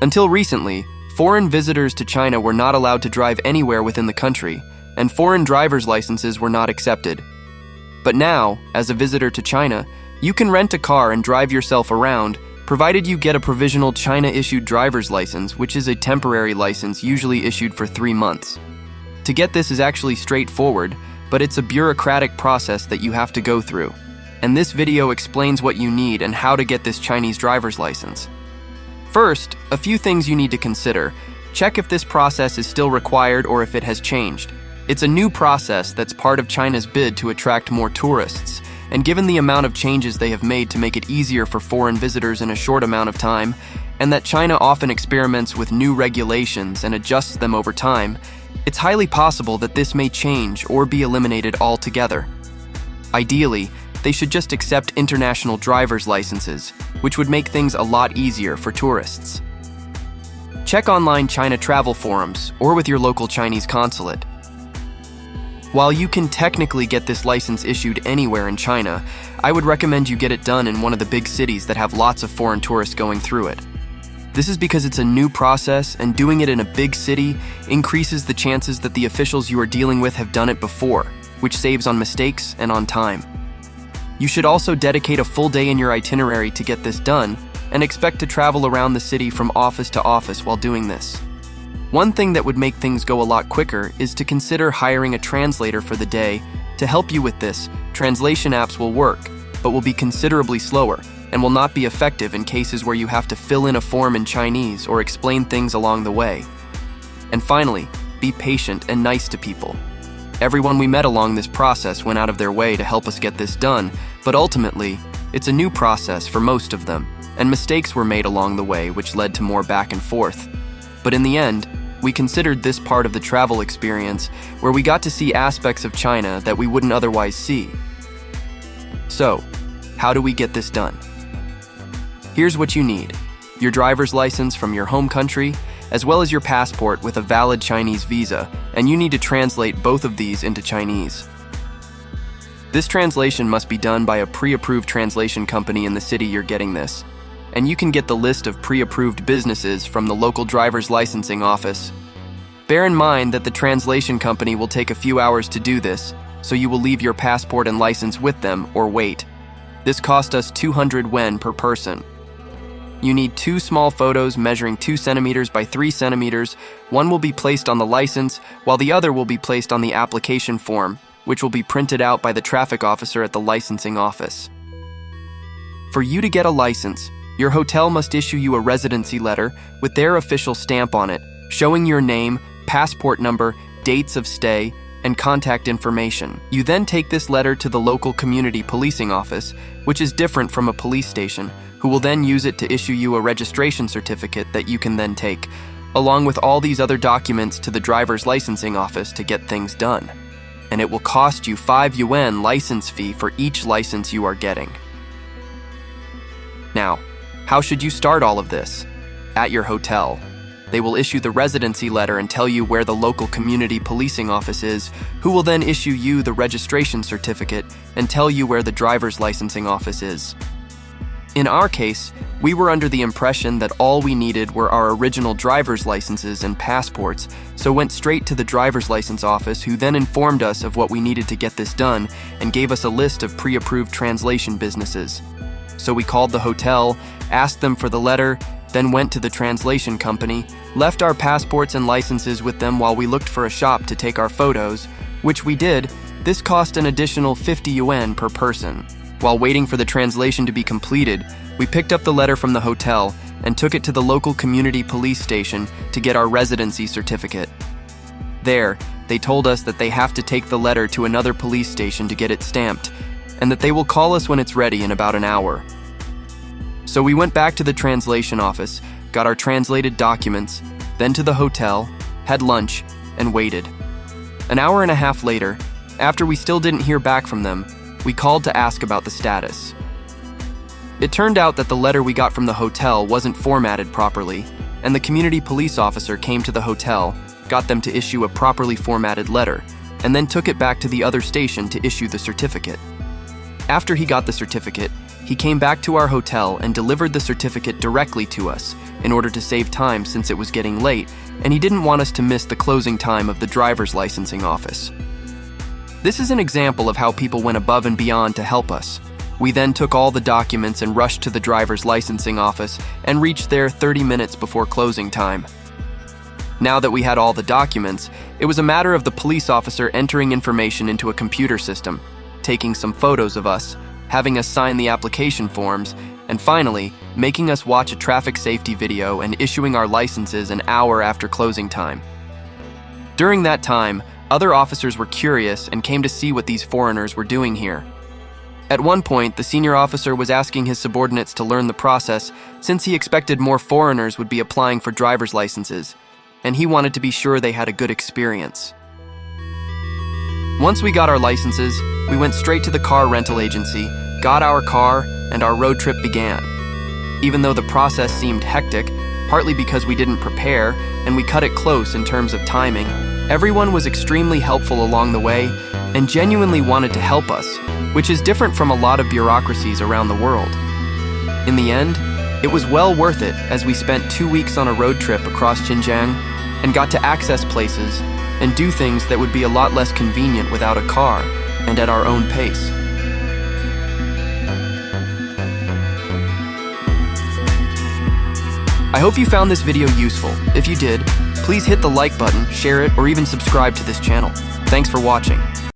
Until recently, foreign visitors to China were not allowed to drive anywhere within the country, and foreign driver's licenses were not accepted. But now, as a visitor to China, you can rent a car and drive yourself around, provided you get a provisional China-issued driver's license, which is a temporary license usually issued for 3 months. To get this is actually straightforward, but it's a bureaucratic process that you have to go through. And this video explains what you need and how to get this Chinese driver's license. First, a few things you need to consider. Check if this process is still required or if it has changed. It's a new process that's part of China's bid to attract more tourists, and given the amount of changes they have made to make it easier for foreign visitors in a short amount of time, and that China often experiments with new regulations and adjusts them over time, it's highly possible that this may change or be eliminated altogether. Ideally, they should just accept international driver's licenses, which would make things a lot easier for tourists. Check online China travel forums or with your local Chinese consulate. While you can technically get this license issued anywhere in China, I would recommend you get it done in one of the big cities that have lots of foreign tourists going through it. This is because it's a new process, and doing it in a big city increases the chances that the officials you are dealing with have done it before, which saves on mistakes and on time. You should also dedicate a full day in your itinerary to get this done, and expect to travel around the city from office to office while doing this. One thing that would make things go a lot quicker is to consider hiring a translator for the day. To help you with this, translation apps will work, but will be considerably slower, and will not be effective in cases where you have to fill in a form in Chinese or explain things along the way. And finally, be patient and nice to people. Everyone we met along this process went out of their way to help us get this done, but ultimately, it's a new process for most of them, and mistakes were made along the way which led to more back and forth. But in the end, we considered this part of the travel experience where we got to see aspects of China that we wouldn't otherwise see. So, how do we get this done? Here's what you need: your driver's license from your home country, as well as your passport with a valid Chinese visa, and you need to translate both of these into Chinese. This translation must be done by a pre-approved translation company in the city you're getting this, and you can get the list of pre-approved businesses from the local driver's licensing office. Bear in mind that the translation company will take a few hours to do this, so you will leave your passport and license with them or wait. This cost us 200 yuan per person. You need 2 small photos measuring 2 centimeters by 3 centimeters. One will be placed on the license, while the other will be placed on the application form, which will be printed out by the traffic officer at the licensing office. For you to get a license, your hotel must issue you a residency letter with their official stamp on it, showing your name, passport number, dates of stay, and contact information. You then take this letter to the local community policing office, which is different from a police station, who will then use it to issue you a registration certificate that you can then take, along with all these other documents, to the driver's licensing office to get things done. And it will cost you 5 yuan license fee for each license you are getting. Now, how should you start all of this? At your hotel. They will issue the residency letter and tell you where the local community policing office is, who will then issue you the registration certificate and tell you where the driver's licensing office is. In our case, we were under the impression that all we needed were our original driver's licenses and passports, so went straight to the driver's license office, who then informed us of what we needed to get this done and gave us a list of pre-approved translation businesses. So we called the hotel, asked them for the letter, then went to the translation company, left our passports and licenses with them while we looked for a shop to take our photos, which we did. This cost an additional 50 yuan per person. While waiting for the translation to be completed, we picked up the letter from the hotel and took it to the local community police station to get our residency certificate. There, they told us that they have to take the letter to another police station to get it stamped, and that they will call us when it's ready in about an hour. So we went back to the translation office, got our translated documents, then to the hotel, had lunch, and waited. An hour and a half later, after we still didn't hear back from them, we called to ask about the status. It turned out that the letter we got from the hotel wasn't formatted properly, and the community police officer came to the hotel, got them to issue a properly formatted letter, and then took it back to the other station to issue the certificate. After he got the certificate, he came back to our hotel and delivered the certificate directly to us in order to save time since it was getting late, and he didn't want us to miss the closing time of the driver's licensing office. This is an example of how people went above and beyond to help us. We then took all the documents and rushed to the driver's licensing office and reached there 30 minutes before closing time. Now that we had all the documents, it was a matter of the police officer entering information into a computer system, taking some photos of us, having us sign the application forms, and finally, making us watch a traffic safety video and issuing our licenses an hour after closing time. During that time, other officers were curious and came to see what these foreigners were doing here. At one point, the senior officer was asking his subordinates to learn the process since he expected more foreigners would be applying for driver's licenses, and he wanted to be sure they had a good experience. Once we got our licenses, we went straight to the car rental agency, got our car, and our road trip began. Even though the process seemed hectic, partly because we didn't prepare and we cut it close in terms of timing, everyone was extremely helpful along the way and genuinely wanted to help us, which is different from a lot of bureaucracies around the world. In the end, it was well worth it as we spent 2 weeks on a road trip across Xinjiang and got to access places and do things that would be a lot less convenient without a car and at our own pace. I hope you found this video useful. If you did, please hit the like button, share it, or even subscribe to this channel. Thanks for watching.